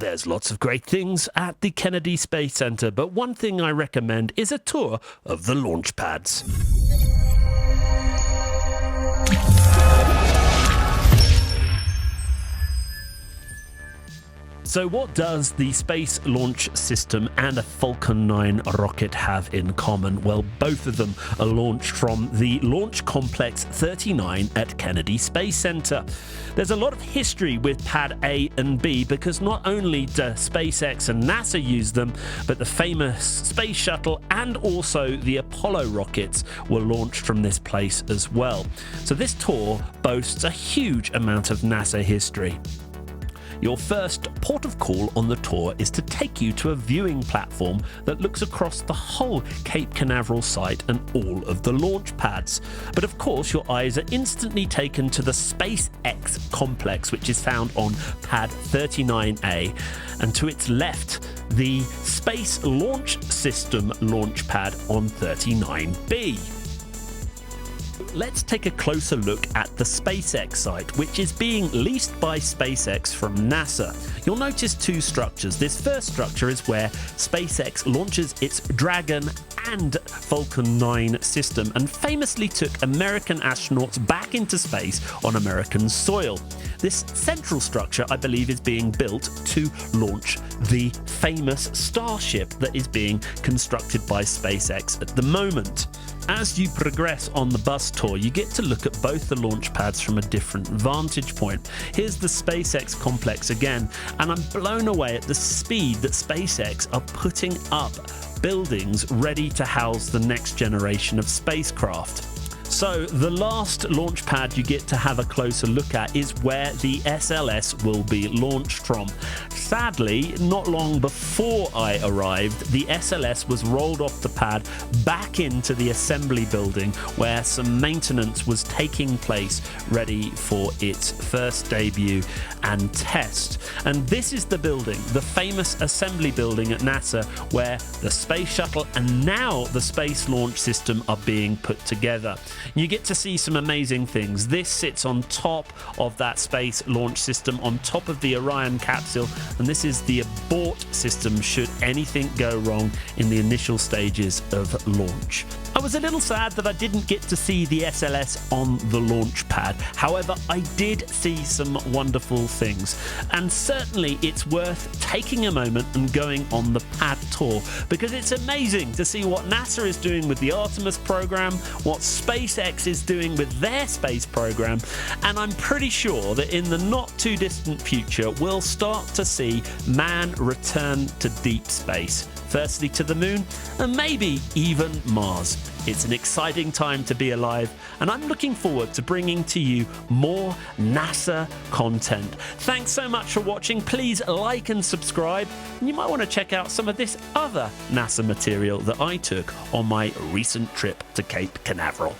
there's lots of great things at the Kennedy Space Center, but one thing I recommend is a tour of the launch pads. So what does the Space Launch System and a Falcon 9 rocket have in common? Well, both of them are launched from the Launch Complex 39 at Kennedy Space Center. There's a lot of history with Pad A and B because not only do SpaceX and NASA use them, but the famous Space Shuttle and also the Apollo rockets were launched from this place as well. So this tour boasts a huge amount of NASA history. Your first port of call on the tour is to take you to a viewing platform that looks across the whole Cape Canaveral site and all of the launch pads. But of course, your eyes are instantly taken to the SpaceX complex, which is found on Pad 39A, and to its left, the Space Launch System launch pad on 39B. Let's take a closer look at the SpaceX site, which is being leased by SpaceX from NASA. You'll notice two structures. This first structure is where SpaceX launches its Dragon and Falcon 9 system and famously took American astronauts back into space on American soil. This central structure, I believe, is being built to launch the famous Starship that is being constructed by SpaceX at the moment. As you progress on the bus tour, you get to look at both the launch pads from a different vantage point. Here's the SpaceX complex again, and I'm blown away at the speed that SpaceX are putting up buildings ready to house the next generation of spacecraft. So the last launch pad you get to have a closer look at is where the SLS will be launched from. Sadly, not long before I arrived, the SLS was rolled off the pad back into the assembly building where some maintenance was taking place ready for its first debut and test. And this is the building, the famous assembly building at NASA, where the Space Shuttle and now the Space Launch System are being put together. You get to see some amazing things. This sits on top of that Space Launch System, on top of the Orion capsule, and this is the abort system should anything go wrong in the initial stages of launch. I was a little sad that I didn't get to see the SLS on the launch pad. However, I did see some wonderful things, and certainly it's worth taking a moment and going on the pad tour because it's amazing to see what NASA is doing with the Artemis program, what SpaceX is doing with their space program, and I'm pretty sure that in the not too distant future we'll start to see man return to deep space. Firstly to the moon, and maybe even Mars. It's an exciting time to be alive, and I'm looking forward to bringing to you more NASA content. Thanks so much for watching. Please like and subscribe, and you might want to check out some of this other NASA material that I took on my recent trip to Cape Canaveral.